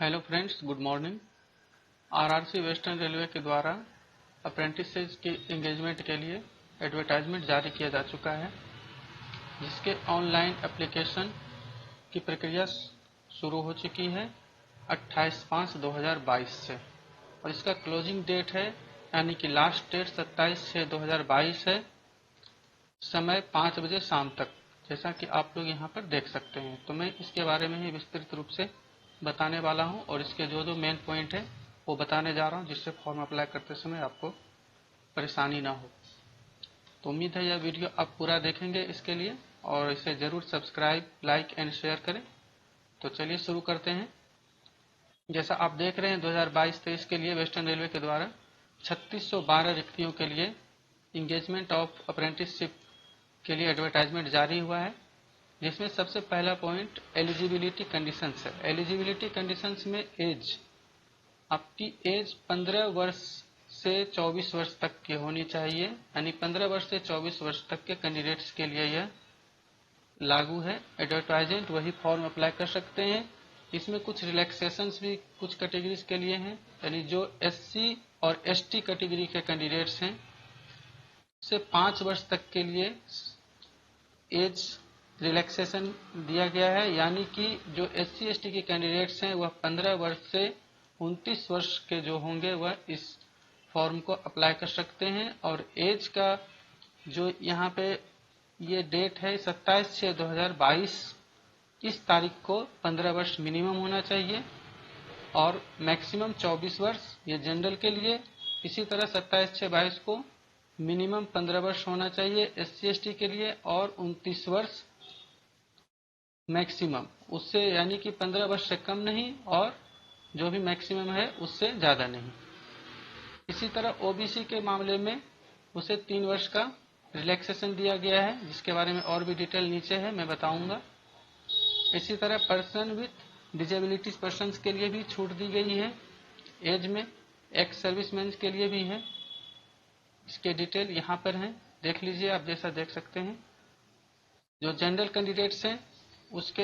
Hello friends, good morning. RRC western railway के द्वारा apprentices की एंगेजमेंट के लिए एडवर्टाइजमेंट जारी किया जा चुका है, जिसके ऑनलाइन एप्लीकेशन की प्रक्रिया शुरू हो चुकी है 28/5/2022 से, और इसका क्लोजिंग डेट है यानी कि लास्ट डेट 27/6/2022 है, समय 5 बजे शाम तक, जैसा कि आप लोग यहाँ पर देख सकते हैं। तो मैं इसके बारे में ही विस्तृत रूप से बताने वाला हूं और इसके जो मेन पॉइंट है वो बताने जा रहा हूं, जिससे फॉर्म अप्लाई करते समय आपको परेशानी ना हो। तो उम्मीद है यह वीडियो आप पूरा देखेंगे इसके लिए, और इसे जरूर सब्सक्राइब, लाइक एंड शेयर करें। तो चलिए शुरू करते हैं। जैसा आप देख रहे हैं 2022-23 के लिए वेस्टर्न रेलवे के द्वारा 3612 रिक्तियों के लिए इंगेजमेंट ऑफ अप्रेंटिसशिप के लिए एडवर्टाइजमेंट जारी हुआ है, जिसमें सबसे पहला पॉइंट एलिजिबिलिटी कंडीशंस है। एलिजिबिलिटी कंडीशंस में एज, आपकी एज 15 वर्ष से 24 वर्ष तक की होनी चाहिए, यानी 15 वर्ष से 24 वर्ष तक के कैंडिडेट्स के लिए यह लागू है। एडवर्टाइजेंट वही फॉर्म अप्लाई कर सकते हैं। इसमें कुछ रिलैक्सेशंस भी कुछ कैटेगरीज के लिए हैं, यानी जो एससी और एसटी कैटेगरी के कैंडिडेट्स हैं से 5 वर्ष तक के लिए एज रिलैक्सेशन दिया गया है, यानी कि जो एससी एसटी के कैंडिडेट्स हैं वह 15 वर्ष से 29 वर्ष के जो होंगे वह इस फॉर्म को अप्लाई कर सकते हैं। और एज का जो यहाँ पे ये डेट है 27/6/2022, इस तारीख को 15 वर्ष मिनिमम होना चाहिए और मैक्सिमम 24 वर्ष, ये जनरल के लिए। इसी तरह 27/6/22 को मिनिमम 15 वर्ष होना चाहिए एससी एसटी के लिए, और 29 वर्ष मैक्सिमम, उससे यानी कि 15 वर्ष से कम नहीं और जो भी मैक्सिमम है उससे ज्यादा नहीं। इसी तरह ओबीसी के मामले में उसे 3 वर्ष का रिलैक्सेशन दिया गया है, जिसके बारे में और भी डिटेल नीचे है, मैं बताऊंगा। इसी तरह पर्सन विथ डिजेबिलिटीज पर्सन के लिए भी छूट दी गई है एज में, एक्स सर्विसमैन के लिए भी है। इसके डिटेल यहाँ पर हैं, देख लीजिए आप, जैसा देख सकते हैं। जो जनरल कैंडिडेट्स हैं उसके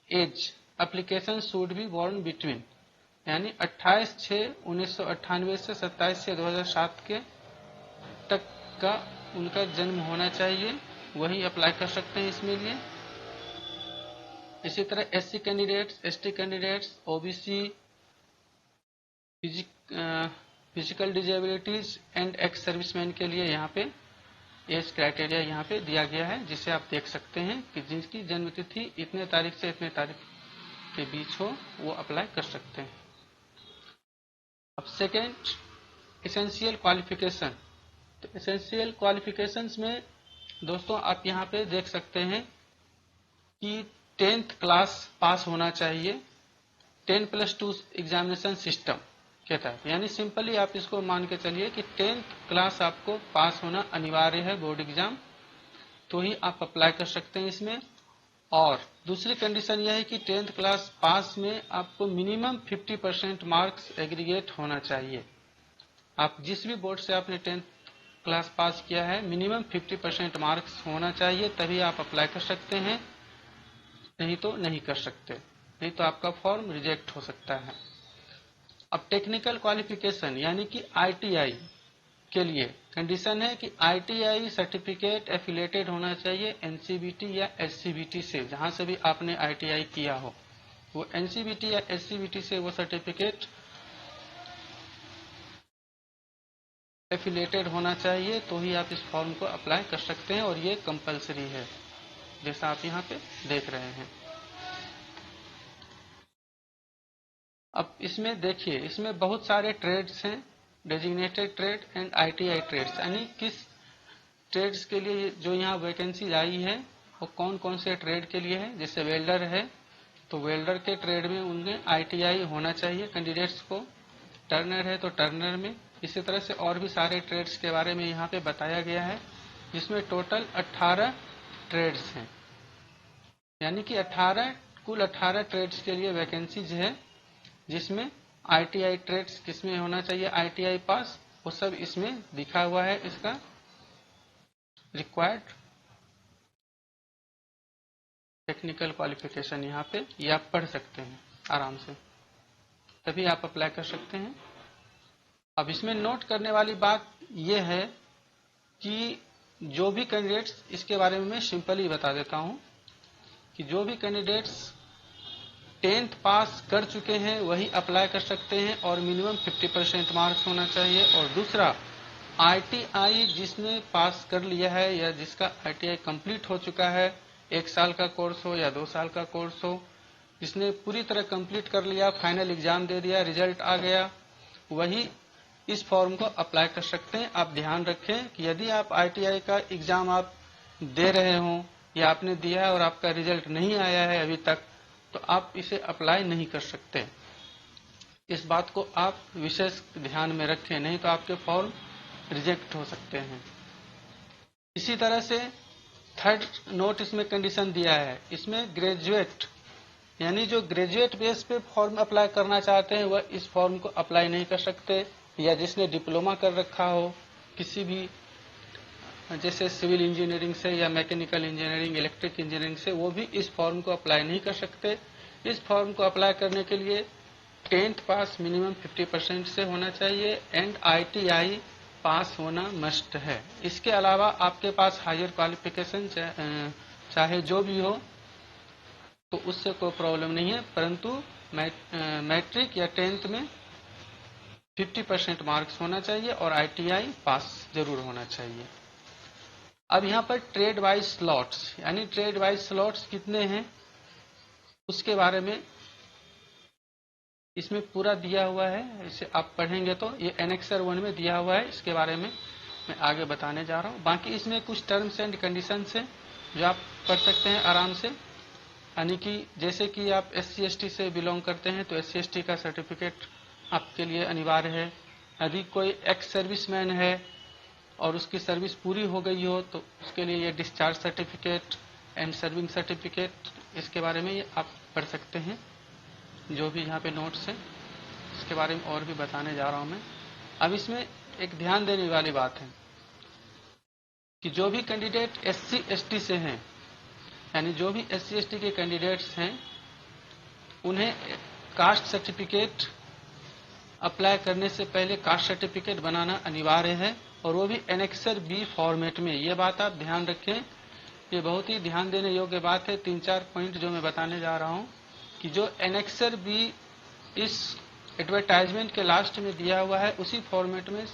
age application should be born between, यानी 28/6/1998 से 27/6/2007 के तक का उनका जन्म होना चाहिए, वही अप्लाई कर सकते हैं इसमें लिए। इसी तरह SC candidates, ST candidates, OBC, physical disabilities and ex serviceman के लिए यहाँ पे एज क्राइटेरिया यहाँ पे दिया गया है, जिसे आप देख सकते हैं कि जिनकी जन्म तिथि इतने तारीख से इतने तारीख के बीच हो वो अप्लाई कर सकते हैं। अब सेकेंड, एसेंशियल क्वालिफिकेशन। तो एसेंशियल क्वालिफिकेशंस में दोस्तों आप यहाँ पे देख सकते हैं कि 10th क्लास पास होना चाहिए 10+2 एग्जामिनेशन सिस्टम के तहत, यानी सिंपली आप इसको मान के चलिए कि 10th क्लास आपको पास होना अनिवार्य है बोर्ड एग्जाम, तो ही आप अप्लाई कर सकते हैं इसमें। और दूसरी कंडीशन यह है कि 10th क्लास पास में आपको मिनिमम 50% मार्क्स एग्रीगेट होना चाहिए। आप जिस भी बोर्ड से आपने 10th क्लास पास किया है, मिनिमम 50% मार्क्स होना चाहिए, तभी आप अप्लाई कर सकते हैं, नहीं तो नहीं कर सकते, नहीं तो आपका फॉर्म रिजेक्ट हो सकता है। अब टेक्निकल क्वालिफिकेशन यानी कि आईटीआई के लिए कंडीशन है कि आईटीआई सर्टिफिकेट एफिलेटेड होना चाहिए एनसीबीटी या एससीबीटी से, जहां से भी आपने आईटीआई किया हो, वो एनसीबीटी या एससीबीटी से वो सर्टिफिकेट एफिलेटेड होना चाहिए, तो ही आप इस फॉर्म को अप्लाई कर सकते हैं, और ये कंपलसरी है, जैसा आप यहाँ पे देख रहे हैं। अब इसमें देखिए, इसमें बहुत सारे ट्रेड्स हैं, designated trade and ITI trades, यानी किस ट्रेड्स के लिए जो यहाँ वैकेंसी आई है वो कौन कौन से ट्रेड के लिए है। जैसे वेल्डर है तो वेल्डर के ट्रेड में उनमें आईटीआई होना चाहिए कैंडिडेट्स को, टर्नर है तो टर्नर में। इसी तरह से और भी सारे ट्रेड्स के बारे में यहाँ पे बताया गया है, जिसमें टोटल 18 ट्रेड्स हैं, यानी कि 18 कुल 18 ट्रेड्स के लिए वैकेंसीज है, जिसमें आईटीआई ट्रेड्स किसमें होना चाहिए आईटीआई पास, वो सब इसमें दिखा हुआ है। इसका रिक्वायर्ड टेक्निकल क्वालिफिकेशन यहाँ पे ये आप पढ़ सकते हैं आराम से। तभी आप अप्लाई कर सकते हैं। अब इसमें नोट करने वाली बात यह है कि जो भी कैंडिडेट्स, इसके बारे में मैं सिंपली बता देता हूं कि जो भी कैंडिडेट्स 10th पास कर चुके हैं वही अप्लाई कर सकते हैं और मिनिमम 50% मार्क्स होना चाहिए। और दूसरा, आईटीआई जिसने पास कर लिया है या जिसका आईटीआई कंप्लीट हो चुका है, 1 साल का कोर्स हो या 2 साल का कोर्स हो, जिसने पूरी तरह कंप्लीट कर लिया, फाइनल एग्जाम दे दिया, रिजल्ट आ गया, वही इस फॉर्म को अप्लाई कर सकते हैं। आप ध्यान रखें कि यदि आप आईटीआई का एग्जाम आप दे रहे हो या आपने दिया है और आपका रिजल्ट नहीं आया है अभी तक, तो आप इसे अप्लाई नहीं कर सकते। इस बात को आप विशेष ध्यान में रखें, नहीं तो आपके फॉर्म रिजेक्ट हो सकते हैं। इसी तरह से थर्ड नोट इसमें कंडीशन दिया है, इसमें ग्रेजुएट यानी जो ग्रेजुएट बेस पे फॉर्म अप्लाई करना चाहते हैं वह इस फॉर्म को अप्लाई नहीं कर सकते, या जिसने डिप्लोमा कर रखा हो किसी भी, जैसे सिविल इंजीनियरिंग से या मैकेनिकल इंजीनियरिंग, इलेक्ट्रिक इंजीनियरिंग से, वो भी इस फॉर्म को अप्लाई नहीं कर सकते। इस फॉर्म को अप्लाई करने के लिए 10th पास मिनिमम 50% से होना चाहिए एंड आईटीआई पास होना मस्ट है। इसके अलावा आपके पास हायर क्वालिफिकेशन चाहे जो भी हो तो उससे कोई प्रॉब्लम नहीं है, परंतु मैट्रिक या 10th में 50% मार्क्स होना चाहिए और आईटीआई पास जरूर होना चाहिए। अब यहाँ पर ट्रेड वाइज स्लॉट्स, यानी ट्रेड वाइज स्लॉट्स कितने हैं उसके बारे में इसमें पूरा दिया हुआ है। इसे आप पढ़ेंगे तो ये एनेक्सर 1 में दिया हुआ है, इसके बारे में मैं आगे बताने जा रहा हूँ। बाकी इसमें कुछ टर्म्स एंड कंडीशंस हैं जो आप पढ़ सकते हैं आराम से, यानी कि जैसे कि आप SC/ST से बिलोंग करते हैं तो SC/ST का सर्टिफिकेट आपके लिए अनिवार्य है। यदि कोई एक्स सर्विसमैन है और उसकी सर्विस पूरी हो गई हो तो उसके लिए ये discharge certificate and serving certificate, इसके बारे में ये आप पढ़ सकते हैं। जो भी यहाँ पे नोट्स है इसके बारे में और भी बताने जा रहा हूँ मैं। अब इसमें एक ध्यान देने वाली बात है कि जो भी कैंडिडेट SC/ST से हैं, यानी जो भी SC/ST के कैंडिडेट्स हैं, उन्हें कास्ट सर्टिफिकेट अप्लाई करने से पहले कास्ट सर्टिफिकेट बनाना अनिवार्य है, और वो भी एनेक्सर B फॉर्मेट में। ये बात आप ध्यान रखें, ये बहुत ही ध्यान देने योग्य बात है। 3-4 पॉइंट जो मैं बताने जा रहा हूँ कि जो एनेक्सर B इस एडवर्टाइजमेंट के लास्ट में दिया हुआ है उसी फॉर्मेट में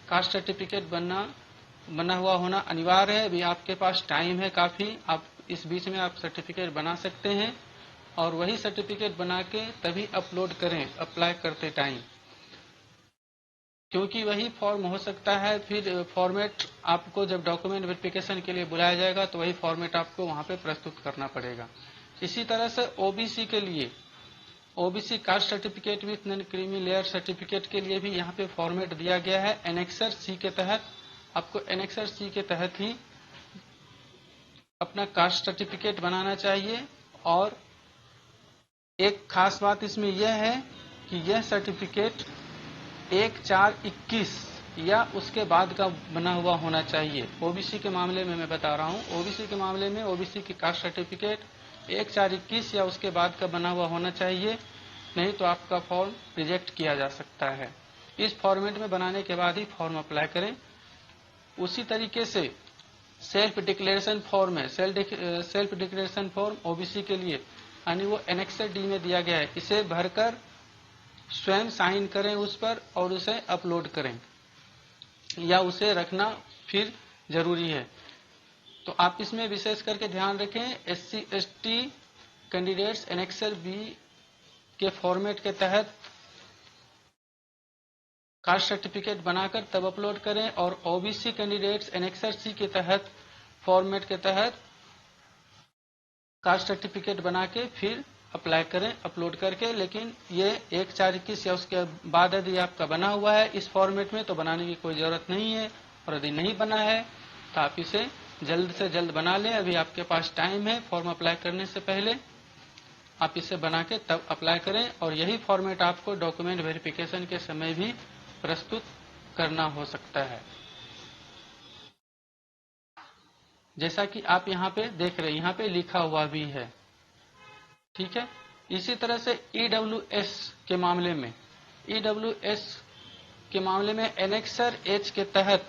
कास्ट सर्टिफिकेट बना हुआ होना अनिवार्य है। अभी आपके पास टाइम है काफ़ी, आप इस बीच में आप सर्टिफिकेट बना सकते हैं और वही सर्टिफिकेट बना के तभी अपलोड करें अप्लाई करते टाइम, क्योंकि वही फॉर्म हो सकता है फिर फॉर्मेट आपको जब डॉक्यूमेंट वेरिफिकेशन के लिए बुलाया जाएगा तो वही फॉर्मेट आपको वहां पे प्रस्तुत करना पड़ेगा। इसी तरह से ओबीसी के लिए OBC caste certificate with non creamy layer certificate के लिए भी यहाँ पे फॉर्मेट दिया गया है। एनेक्सर C के तहत आपको एनेक्सर C के तहत ही अपना कास्ट सर्टिफिकेट बनाना चाहिए। और एक खास बात इसमें यह है कि यह सर्टिफिकेट 1/4/21 या उसके बाद का बना हुआ होना चाहिए। ओबीसी के मामले में मैं बता रहा हूँ, ओबीसी के मामले में ओबीसी की कास्ट सर्टिफिकेट 1/4/21 या उसके बाद का बना हुआ होना चाहिए, नहीं तो आपका फॉर्म रिजेक्ट किया जा सकता है। इस फॉर्मेट में बनाने के बाद ही फॉर्म अप्लाई करें। उसी तरीके से सेल्फ डिक्लेरेशन फॉर्म है, सेल्फ डिक्लेरेशन फॉर्म ओबीसी के लिए, यानी वो एनेक्सर D में दिया गया है। इसे भरकर स्वयं साइन करें उस पर और उसे अपलोड करें, या उसे रखना फिर जरूरी है। तो आप इसमें विशेष करके ध्यान रखें, SC/ST कैंडिडेट्स एनेक्सर B के फॉर्मेट के तहत कास्ट सर्टिफिकेट बनाकर तब अपलोड करें, और ओबीसी कैंडिडेट्स एनेक्सर C के तहत फॉर्मेट के तहत कास्ट सर्टिफिकेट बना के फिर अप्लाई करें अपलोड करके। लेकिन ये 1/4/21 या उसके बाद यदि आपका बना हुआ है इस फॉर्मेट में तो बनाने की कोई जरूरत नहीं है, और यदि नहीं बना है तो आप इसे जल्द से जल्द बना लें। अभी आपके पास टाइम है, फॉर्म अप्लाई करने से पहले आप इसे बना के तब अप्लाई करें, और यही फॉर्मेट आपको डॉक्यूमेंट वेरिफिकेशन के समय भी प्रस्तुत करना हो सकता है। जैसा कि आप यहाँ पे देख रहे हैं, यहाँ पे लिखा हुआ भी है, ठीक है। इसी तरह से EWS के मामले में EWS के मामले में एनेक्सर एच के तहत,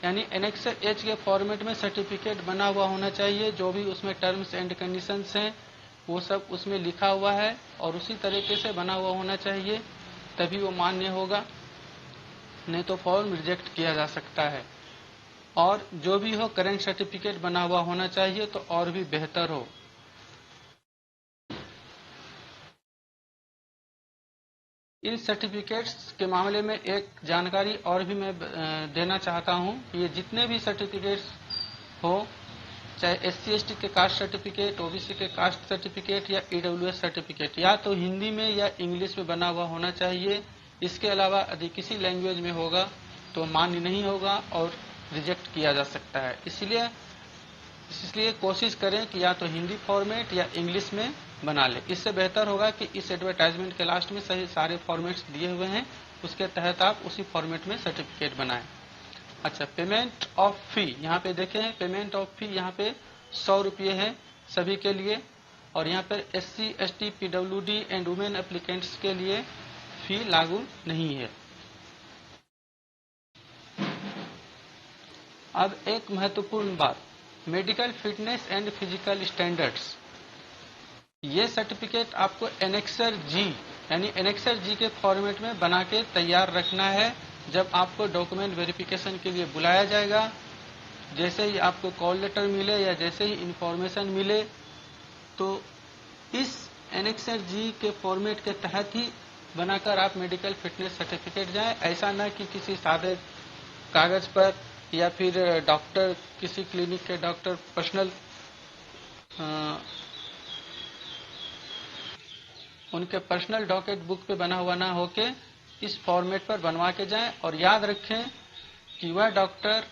यानी एनेक्सर एच के फॉर्मेट में सर्टिफिकेट बना हुआ होना चाहिए। जो भी उसमें टर्म्स एंड कंडीशंस हैं वो सब उसमें लिखा हुआ है और उसी तरीके से बना हुआ होना चाहिए, तभी वो मान्य होगा, नहीं तो फॉर्म रिजेक्ट किया जा सकता है। और जो भी हो करंट सर्टिफिकेट बना हुआ होना चाहिए तो और भी बेहतर हो। इन सर्टिफिकेट्स के मामले में एक जानकारी और भी मैं देना चाहता हूं कि ये जितने भी सर्टिफिकेट्स हो, चाहे SC/ST के कास्ट सर्टिफिकेट, OBC के कास्ट सर्टिफिकेट या EWS सर्टिफिकेट, या तो हिंदी में या इंग्लिश में बना हुआ होना चाहिए। इसके अलावा यदि किसी लैंग्वेज में होगा तो मान्य नहीं होगा और रिजेक्ट किया जा सकता है। इसलिए कोशिश करें कि या तो हिंदी फॉर्मेट या इंग्लिश में बना ले। इससे बेहतर होगा कि इस एडवर्टाइजमेंट के लास्ट में सही सारे फॉर्मेट्स दिए हुए हैं, उसके तहत आप उसी फॉर्मेट में सर्टिफिकेट बनाएं। अच्छा, पेमेंट ऑफ फी, यहाँ पे देखें पेमेंट ऑफ फी यहाँ पे 100 रुपये है सभी के लिए, और यहाँ पर SC/ST, PWD and women applicants के लिए फी लागू नहीं है। अब एक महत्वपूर्ण बात, medical fitness and physical standards. ये सर्टिफिकेट आपको एनेक्सर जी, यानी एनेक्सर जी के फॉर्मेट में बना के तैयार रखना है। जब आपको डॉक्यूमेंट वेरिफिकेशन के लिए बुलाया जाएगा, जैसे ही आपको कॉल लेटर मिले या जैसे ही इंफॉर्मेशन मिले, तो इस एनेक्सर जी के फॉर्मेट के तहत ही बनाकर आप मेडिकल फिटनेस सर्टिफिकेट जाएं। ऐसा न कि किसी सादे कागज पर या फिर डॉक्टर, किसी क्लिनिक के डॉक्टर पर्सनल उनके पर्सनल डॉकेट बुक पे बना हुआ ना होके इस फॉर्मेट पर बनवा के जाएं। और याद रखें कि वह डॉक्टर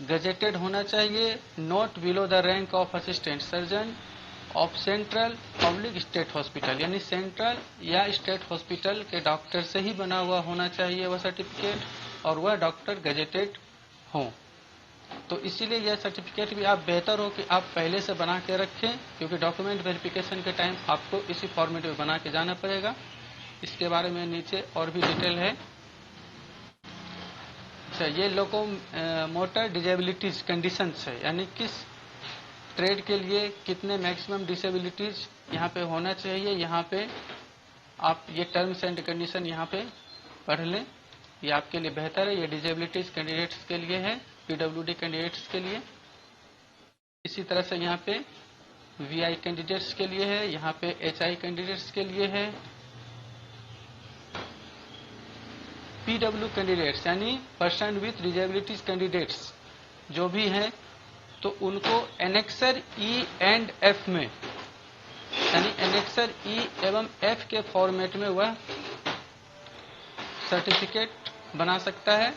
गजेटेड होना चाहिए, not below the rank of assistant surgeon of central public state hospital, यानी सेंट्रल या स्टेट हॉस्पिटल के डॉक्टर से ही बना हुआ होना चाहिए वह सर्टिफिकेट, और वह डॉक्टर गजेटेड हो। तो इसीलिए यह सर्टिफिकेट भी आप बेहतर हो कि आप पहले से बना के रखें, क्योंकि डॉक्यूमेंट वेरिफिकेशन के टाइम आपको इसी फॉर्मेट में बना के जाना पड़ेगा। इसके बारे में नीचे और भी डिटेल है। अच्छा, ये लोको मोटर डिजेबिलिटीज कंडीशंस है, यानी किस ट्रेड के लिए कितने मैक्सिमम डिसेबिलिटीज यहाँ पे होना चाहिए। यहाँ पे आप ये टर्म्स एंड कंडीशन यहाँ पे पढ़ लें, ये आपके लिए बेहतर है। ये डिजेबिलिटीज कैंडिडेट्स के लिए है, PWD कैंडिडेट्स के लिए। इसी तरह से यहाँ पे VI कैंडिडेट्स के लिए है, यहाँ पे HI कैंडिडेट्स के लिए है। PW कैंडिडेट्स यानी पर्सन विथ डिजेबिलिटीज कैंडिडेट्स जो भी हैं, तो उनको एनेक्सर E एंड F में, यानी एनेक्सर E एवं F के फॉर्मेट में वह सर्टिफिकेट बना सकता है।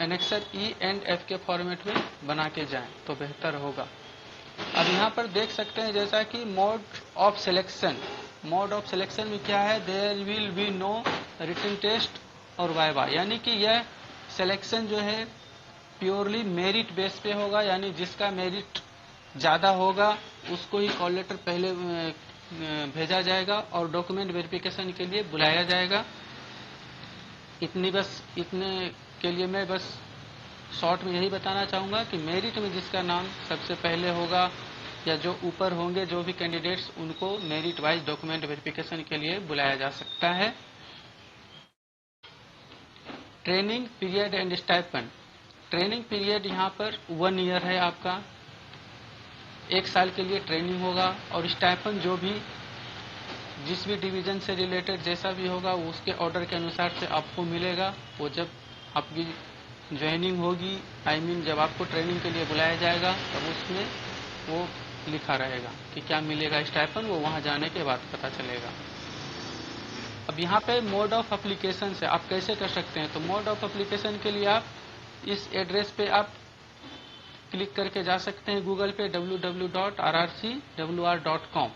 एनेक्सर E एंड F के फॉर्मेट में बना के जाएं तो बेहतर होगा। अब यहाँ पर देख सकते हैं जैसा कि mode of selection, mode of selection में क्या है, there will be no written test और वाइवा, यानी कि यह सिलेक्शन जो है प्योरली मेरिट बेस पे होगा, यानी जिसका मेरिट ज़्यादा होगा उसको ही कॉल लेटर पहले भेजा जाएगा और डॉक्यूमेंट वेरिफिकेशन के लिए बुलाया जाएगा। इतने के लिए मैं बस शॉर्ट में यही बताना चाहूँगा कि मेरिट में जिसका नाम सबसे पहले होगा या जो ऊपर होंगे जो भी कैंडिडेट्स, उनको मेरिट वाइज डॉक्यूमेंट वेरिफिकेशन के लिए बुलाया जा सकता है। Training period and stipend. Training period यहाँ पर 1 ईयर है आपका, 1 साल के लिए ट्रेनिंग होगा, और स्टाइपेंड जो भी जिस भी डिवीजन से रिलेटेड जैसा भी होगा वो उसके ऑर्डर के अनुसार से आपको मिलेगा। वो जब आपकी ज्वाइनिंग होगी, जब आपको ट्रेनिंग के लिए बुलाया जाएगा तब उसमें वो लिखा रहेगा कि क्या मिलेगा स्टाइपेंड, वो वहाँ जाने के बाद पता चलेगा। अब यहाँ पे मोड ऑफ एप्लीकेशन से आप कैसे कर सकते हैं, तो मोड ऑफ एप्लीकेशन के लिए आप इस एड्रेस पे आप क्लिक करके जा सकते हैं गूगल पे www.rrcwr.com।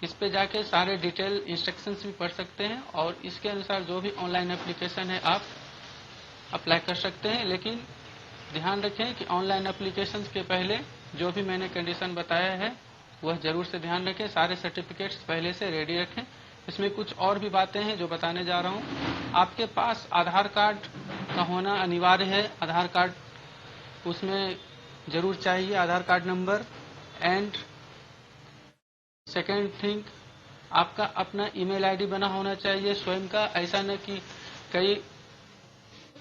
इस पे जाके सारे डिटेल इंस्ट्रक्शंस भी पढ़ सकते हैं और इसके अनुसार जो भी ऑनलाइन एप्लीकेशन है आप अप्लाई कर सकते हैं। लेकिन ध्यान रखें कि ऑनलाइन एप्लीकेशन के पहले जो भी मैंने कंडीशन बताया है वह जरूर से ध्यान रखें, सारे सर्टिफिकेट्स पहले से रेडी रखें, इसमें कुछ और भी बातें हैं जो बताने जा रहा हूँ। आपके पास आधार कार्ड का होना अनिवार्य है। आधार कार्ड उसमें जरूर चाहिए, Aadhaar card number. And second thing, आपका अपना ईमेल आईडी बना होना चाहिए स्वयं का। ऐसा न कि कई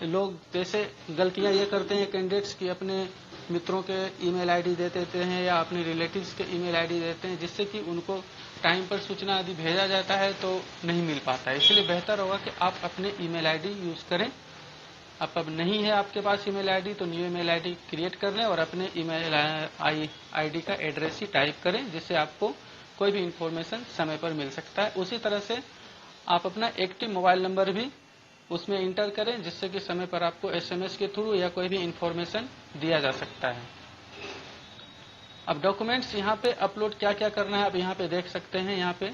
लोग जैसे गलतियां ये करते हैं कैंडिडेट्स की अपने मित्रों के ईमेल आईडी दे देते हैं या अपने रिलेटिव्स के ईमेल आईडी देते हैं, जिससे कि उनको टाइम पर सूचना यदि भेजा जाता है तो नहीं मिल पाता है। इसलिए बेहतर होगा कि आप अपने ईमेल आईडी यूज करें। अब नहीं है आपके पास ईमेल आईडी तो न्यू ईमेल आईडी क्रिएट कर लें और अपने ईमेल आईडी का एड्रेस ही टाइप करें, जिससे आपको कोई भी इंफॉर्मेशन समय पर मिल सकता है। उसी तरह से आप अपना एक्टिव मोबाइल नंबर भी उसमें इंटर करें, जिससे कि समय पर आपको एसएमएस के थ्रू या कोई भी इंफॉर्मेशन दिया जा सकता है। अब डॉक्यूमेंट्स यहाँ पे अपलोड क्या क्या करना है अब यहाँ पे देख सकते हैं। यहाँ पे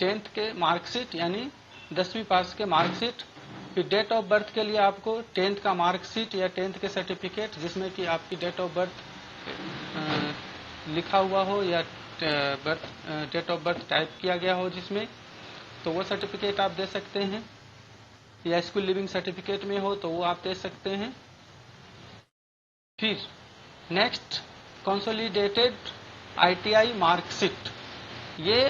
10th के मार्कशीट यानी 10वीं पास के मार्कशीट, फिर डेट ऑफ बर्थ के लिए आपको 10th का मार्कशीट या 10th के सर्टिफिकेट जिसमें कि आपकी डेट ऑफ बर्थ लिखा हुआ हो या डेट ऑफ बर्थ टाइप किया गया हो जिसमें, तो वो सर्टिफिकेट आप दे सकते हैं। या स्कूल लिविंग सर्टिफिकेट में हो तो वो आप दे सकते हैं। फिर नेक्स्ट कंसोलिडेटेड आईटीआई मार्कशीट। ये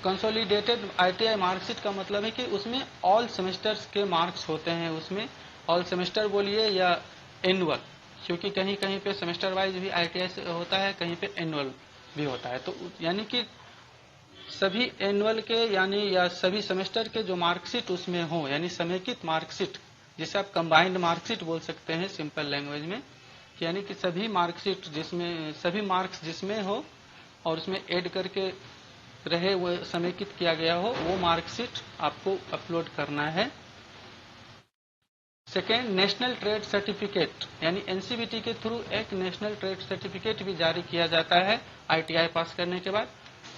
कंसोलिडेटेड आईटीआई मार्कशीट का मतलब है कि उसमें ऑल सेमेस्टर्स के मार्क्स होते हैं। उसमें ऑल सेमेस्टर बोलिए या एनुअल, क्योंकि कहीं कहीं पे सेमेस्टर वाइज भी आईटीआई से होता है, कहीं पे एनुअल भी होता है। तो यानी कि सभी एनुअल के यानी या सभी सेमेस्टर के जो मार्कशीट उसमें हो, यानी समेकित मार्कशीट, जिसे आप कंबाइंड मार्कशीट बोल सकते हैं सिंपल लैंग्वेज में, यानी कि सभी मार्कशीट जिसमें सभी मार्क्स जिसमें हो और उसमें ऐड करके रहे वो समेकित किया गया हो, वो मार्कशीट आपको अपलोड करना है। सेकेंड, नेशनल ट्रेड सर्टिफिकेट, यानी एनसीबीटी के थ्रू एक नेशनल ट्रेड सर्टिफिकेट भी जारी किया जाता है आईटीआई पास करने के बाद,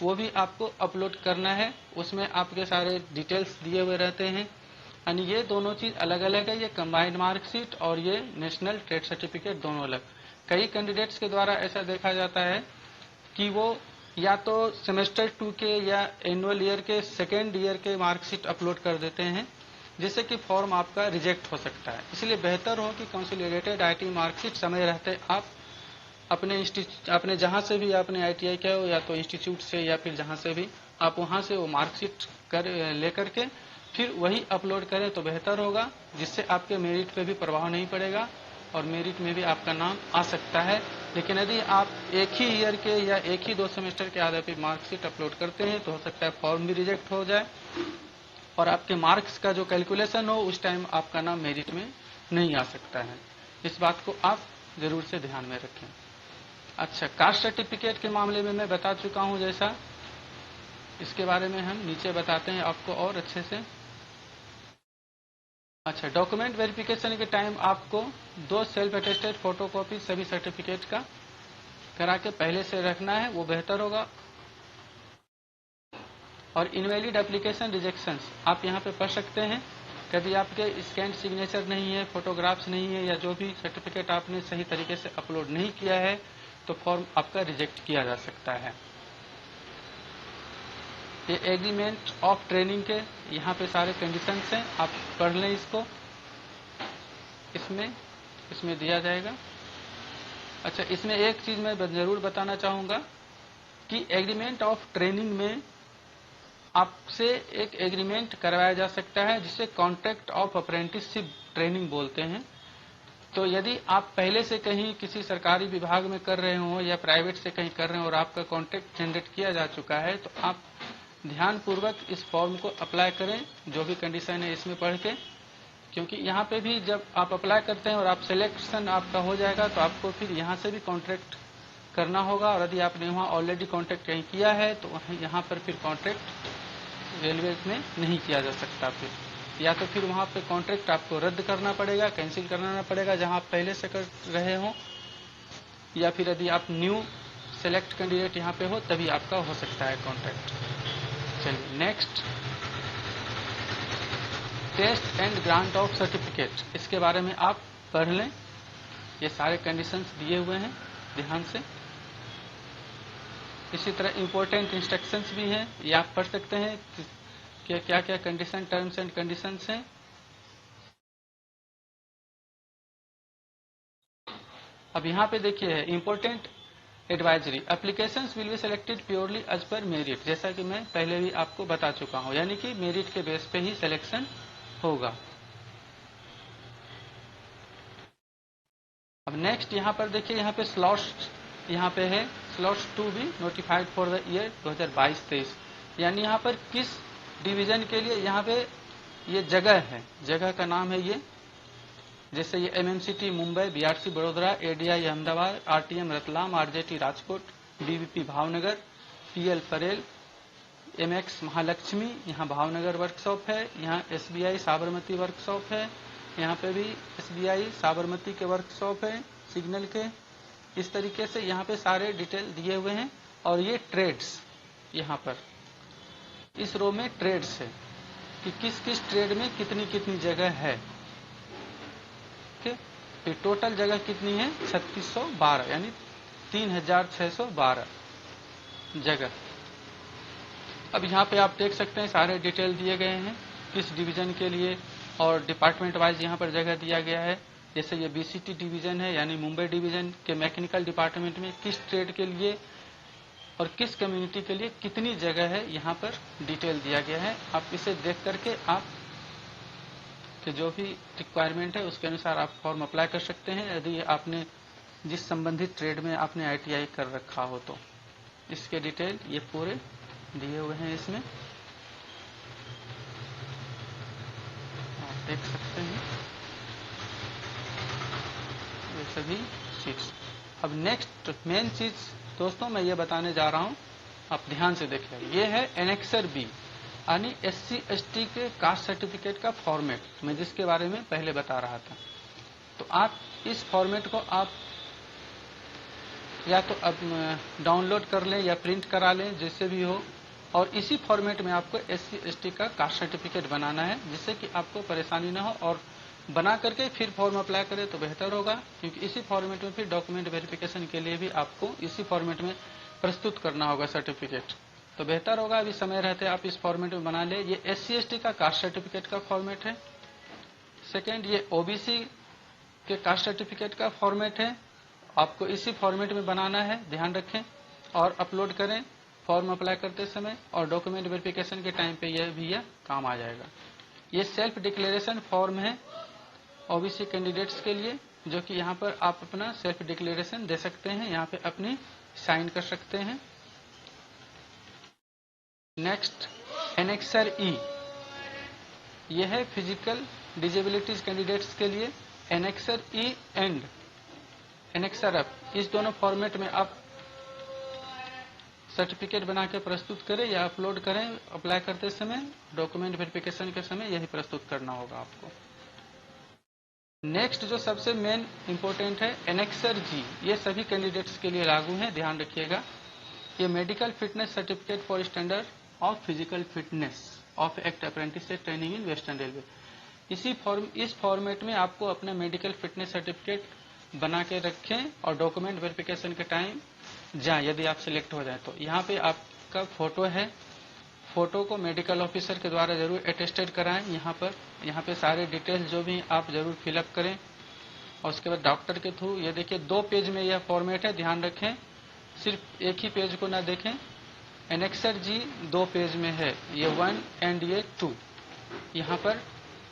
वो भी आपको अपलोड करना है। उसमें आपके सारे डिटेल्स दिए हुए रहते हैं। यानी ये दोनों चीज अलग अलग है, ये कंबाइंड मार्कशीट और ये नेशनल ट्रेड सर्टिफिकेट दोनों अलग। कई कैंडिडेट्स के द्वारा ऐसा देखा जाता है कि वो या तो सेमेस्टर 2 के या एनुअल ईयर के सेकेंड ईयर के मार्कशीट अपलोड कर देते हैं, जिससे कि फॉर्म आपका रिजेक्ट हो सकता है। इसलिए बेहतर हो कि कंसोलिडेटेड आईटी मार्कशीट समय रहते आप अपने जहां से भी आपने आईटीआई किया हो, या तो इंस्टीट्यूट से या फिर जहां से भी आप वहां से वो मार्कशीट लेकर के फिर वही अपलोड करें तो बेहतर होगा, जिससे आपके मेरिट पे भी प्रभाव नहीं पड़ेगा और मेरिट में भी आपका नाम आ सकता है। लेकिन यदि आप एक ही ईयर के या एक ही 2 सेमेस्टर के आधार पर मार्कशीट अपलोड करते हैं तो हो सकता है फॉर्म भी रिजेक्ट हो जाए और आपके मार्क्स का जो कैलकुलेशन हो उस टाइम आपका नाम मेरिट में नहीं आ सकता है। इस बात को आप जरूर से ध्यान में रखें। अच्छा, कास्ट सर्टिफिकेट के मामले में मैं बता चुका हूं, जैसा इसके बारे में हम नीचे बताते हैं आपको और अच्छे से। अच्छा, डॉक्यूमेंट वेरिफिकेशन के टाइम आपको 2 सेल्फ अटेस्टेड फोटोकॉपी सभी सर्टिफिकेट का करा के पहले से रखना है, वो बेहतर होगा। और इनवैलिड एप्लीकेशन रिजेक्शंस आप यहाँ पे पढ़ सकते हैं। कभी आपके स्कैन सिग्नेचर नहीं है, फोटोग्राफ्स नहीं है, या जो भी सर्टिफिकेट आपने सही तरीके से अपलोड नहीं किया है तो फॉर्म आपका रिजेक्ट किया जा सकता है। ये एग्रीमेंट ऑफ ट्रेनिंग के यहाँ पे सारे कंडीशंस हैं, आप पढ़ लें इसको, इसमें दिया जाएगा। अच्छा, इसमें एक चीज मैं जरूर बताना चाहूंगा कि एग्रीमेंट ऑफ ट्रेनिंग में आपसे एक एग्रीमेंट करवाया जा सकता है जिसे कॉन्ट्रैक्ट ऑफ अप्रेंटिसशिप ट्रेनिंग बोलते हैं। तो यदि आप पहले से कहीं किसी सरकारी विभाग में कर रहे हो या प्राइवेट से कहीं कर रहे हो और आपका कॉन्ट्रैक्ट जनरेट किया जा चुका है, तो आप ध्यानपूर्वक इस फॉर्म को अप्लाई करें, जो भी कंडीशन है इसमें पढ़ के, क्योंकि यहाँ पे भी जब आप अप्लाई करते हैं और आप सिलेक्शन आपका हो जाएगा तो आपको फिर यहाँ से भी कॉन्ट्रैक्ट करना होगा, और यदि आपने वहाँ ऑलरेडी कॉन्ट्रैक्ट कहीं किया है तो यहाँ पर फिर कॉन्ट्रैक्ट रेलवे में नहीं किया जा सकता। फिर या तो फिर वहाँ पे कॉन्ट्रैक्ट आपको रद्द करना पड़ेगा, कैंसिल करना पड़ेगा जहाँ आप पहले से कर रहे हो, या फिर यदि आप न्यू सेलेक्ट कैंडिडेट यहाँ पे हो तभी आपका हो सकता है कॉन्ट्रैक्ट। चलिए next, test and grant of certificate, इसके बारे में आप पढ़ लें। ये सारे कंडीशंस दिए हुए हैं ध्यान से। इसी तरह इम्पोर्टेंट इंस्ट्रक्शंस भी हैं, ये आप पढ़ सकते हैं कि क्या क्या कंडीशन, टर्म्स एंड कंडीशंस हैं। अब यहाँ पे देखिए important advisory, applications will be selected purely as per merit, जैसा कि मैं पहले भी आपको बता चुका हूँ, यानी कि मेरिट के बेस पे ही सिलेक्शन होगा। अब नेक्स्ट यहाँ पर देखिए, यहाँ पे स्लॉट्स यहाँ पे है, slots to be notified for the year 2022-23, यानी यहाँ पर किस डिवीजन के लिए यहाँ पे ये जगह है, जगह का नाम है ये, जैसे ये MMCT Mumbai, BRC Vadodara, ADI Ahmedabad, RTM Ratlam, RJT Rajkot, BBP Bhavnagar, PL Parel, MX Mahalaxmi, यहाँ भावनगर वर्कशॉप है, यहाँ एसबीआई साबरमती वर्कशॉप है, यहाँ पे भी एसबीआई साबरमती के वर्कशॉप है सिग्नल के। इस तरीके से यहाँ पे सारे डिटेल दिए हुए हैं। और ये ट्रेड्स, यहाँ पर इस रो में ट्रेड्स है कि किस किस ट्रेड में कितनी कितनी जगह है। तो टोटल जगह कितनी है, 3612, यानी 3612 जगह। अब यहाँ पे आप देख सकते हैं सारे डिटेल दिए गए हैं किस डिवीजन के लिए, और डिपार्टमेंट वाइज यहाँ पर जगह दिया गया है। जैसे ये बीसीटी डिवीजन है, यानी मुंबई डिवीजन के मैकेनिकल डिपार्टमेंट में किस ट्रेड के लिए और किस कम्युनिटी के लिए कितनी जगह है, यहाँ पर डिटेल दिया गया है। आप इसे देख करके आप कि जो भी रिक्वायरमेंट है उसके अनुसार आप फॉर्म अप्लाई कर सकते हैं, यदि आपने जिस संबंधित ट्रेड में आपने आईटीआई कर रखा हो तो। इसके डिटेल ये पूरे दिए हुए हैं, इसमें आप देख सकते हैं ये सभी चीज। अब नेक्स्ट मेन चीज दोस्तों मैं ये बताने जा रहा हूं, आप ध्यान से देखिए, ये है एनेक्सर बी, यानी SC/ST के कास्ट सर्टिफिकेट का फॉर्मेट, मैं जिसके बारे में पहले बता रहा था। तो आप इस फॉर्मेट को आप या तो अब डाउनलोड कर लें या प्रिंट करा लें, जिससे भी हो, और इसी फॉर्मेट में आपको SC/ST का कास्ट सर्टिफिकेट बनाना है, जिससे कि आपको परेशानी ना हो, और बना करके फिर फॉर्म अप्लाई करें तो बेहतर होगा, क्योंकि इसी फॉर्मेट में फिर डॉक्यूमेंट वेरिफिकेशन के लिए भी आपको इसी फॉर्मेट में प्रस्तुत करना होगा सर्टिफिकेट। तो बेहतर होगा अभी समय रहते आप इस फॉर्मेट में बना ले। ये SC/ST का कास्ट सर्टिफिकेट का फॉर्मेट है। सेकेंड, ये OBC के कास्ट सर्टिफिकेट का फॉर्मेट है, आपको इसी फॉर्मेट में बनाना है, ध्यान रखें, और अपलोड करें फॉर्म अप्लाई करते समय, और डॉक्यूमेंट वेरिफिकेशन के टाइम पे यह भी काम आ जाएगा। ये सेल्फ डिक्लेरेशन फॉर्म है OBC कैंडिडेट्स के लिए, जो कि यहाँ पर आप अपना सेल्फ डिक्लेरेशन दे सकते हैं, यहाँ पे अपनी साइन कर सकते हैं। नेक्स्ट, एनेक्सर ई, यह है फिजिकल डिजेबिलिटीज कैंडिडेट्स के लिए। Annexure E and annexure F, इस दोनों फॉर्मेट में आप सर्टिफिकेट बना के प्रस्तुत करें या अपलोड करें अप्लाई करते समय, डॉक्यूमेंट वेरिफिकेशन के समय यही प्रस्तुत करना होगा आपको। नेक्स्ट जो सबसे मेन इंपॉर्टेंट है, एनेक्सर जी, ये सभी कैंडिडेट्स के लिए लागू है, ध्यान रखिएगा। ये medical fitness certificate for standard of physical fitness of act apprenticeship training in western railway. इस फॉर्मेट में आपको अपना मेडिकल फिटनेस सर्टिफिकेट बना के रखें, और डॉक्यूमेंट वेरिफिकेशन के टाइम जाए, यदि आप सिलेक्ट हो जाए तो। यहाँ पे आपका फोटो है, फोटो को मेडिकल ऑफिसर के द्वारा जरूर अटेस्टेड कराएं। यहाँ पे सारे डिटेल्स जो भी आप जरूर फिलअप करें, और उसके बाद डॉक्टर के थ्रू। ये देखिए 2 पेज में यह फॉर्मेट है, ध्यान रखें, सिर्फ एक ही पेज को ना देखें। एनेक्सर जी 2 पेज में है, ये 1 एंड ये 2। यहाँ पर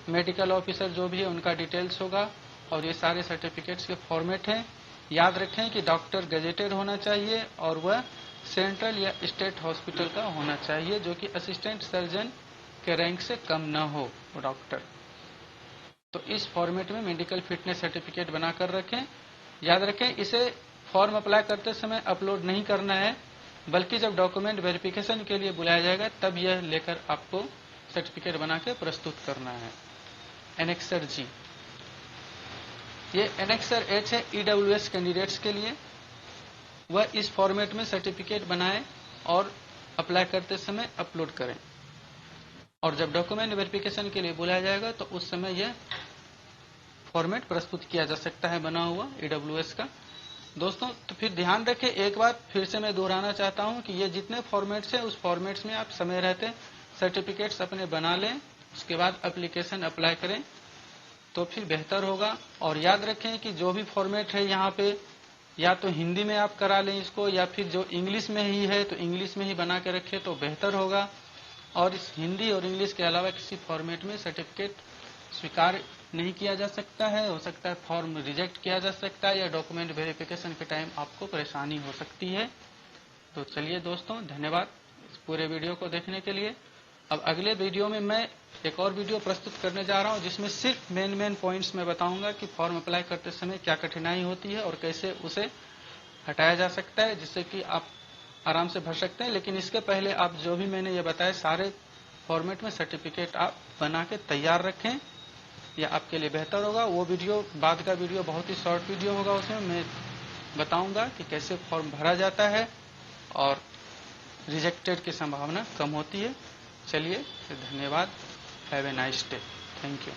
मेडिकल ऑफिसर जो भी है उनका डिटेल्स होगा, और ये सारे सर्टिफिकेट्स के फॉर्मेट हैं। याद रखें कि डॉक्टर गजेटेड होना चाहिए, और वह सेंट्रल या स्टेट हॉस्पिटल का होना चाहिए, जो कि असिस्टेंट सर्जन के रैंक से कम न हो डॉक्टर। तो इस फॉर्मेट में मेडिकल फिटनेस सर्टिफिकेट बनाकर रखें। याद रखें, इसे फॉर्म अप्लाई करते समय अपलोड नहीं करना है, बल्कि जब डॉक्यूमेंट वेरिफिकेशन के लिए बुलाया जाएगा तब यह लेकर आपको सर्टिफिकेट बना के प्रस्तुत करना है। एनेक्सर जी, ये एनेक्सर एच है EWS कैंडिडेट्स के लिए। वह इस फॉर्मेट में सर्टिफिकेट बनाएं और अप्लाई करते समय अपलोड करें, और जब डॉक्यूमेंट वेरिफिकेशन के लिए बुलाया जाएगा तो उस समय यह फॉर्मेट प्रस्तुत किया जा सकता है बना हुआ EWS का। दोस्तों तो फिर ध्यान रखें, एक बार फिर से मैं दोहराना चाहता हूं कि ये जितने फॉर्मेट्स हैं उस फॉर्मेट्स में आप समय रहते सर्टिफिकेट्स अपने बना लें, उसके बाद एप्लीकेशन अप्लाई करें तो फिर बेहतर होगा। और याद रखें कि जो भी फॉर्मेट है यहाँ पे या तो हिंदी में आप करा लें इसको, या फिर जो इंग्लिश में ही है तो इंग्लिश में ही बना के रखें तो बेहतर होगा। और इस हिंदी और इंग्लिश के अलावा किसी फॉर्मेट में सर्टिफिकेट स्वीकार नहीं किया जा सकता है। हो सकता है फॉर्म रिजेक्ट किया जा सकता है या डॉक्यूमेंट वेरिफिकेशन के टाइम आपको परेशानी हो सकती है। तो चलिए दोस्तों, धन्यवाद इस पूरे वीडियो को देखने के लिए। अब अगले वीडियो में मैं एक और वीडियो प्रस्तुत करने जा रहा हूं जिसमें सिर्फ मेन पॉइंट्स मैं बताऊंगा कि फॉर्म अप्लाई करते समय क्या कठिनाई होती है और कैसे उसे हटाया जा सकता है, जिससे कि आप आराम से भर सकते हैं। लेकिन इसके पहले आप जो भी मैंने ये बताया सारे फॉर्मेट में सर्टिफिकेट आप बना के तैयार रखें, यह आपके लिए बेहतर होगा। वो वीडियो बाद का वीडियो बहुत ही शॉर्ट वीडियो होगा, उसमें मैं बताऊंगा कि कैसे फॉर्म भरा जाता है और रिजेक्टेड की संभावना कम होती है। चलिए धन्यवाद, have a nice day, thank you.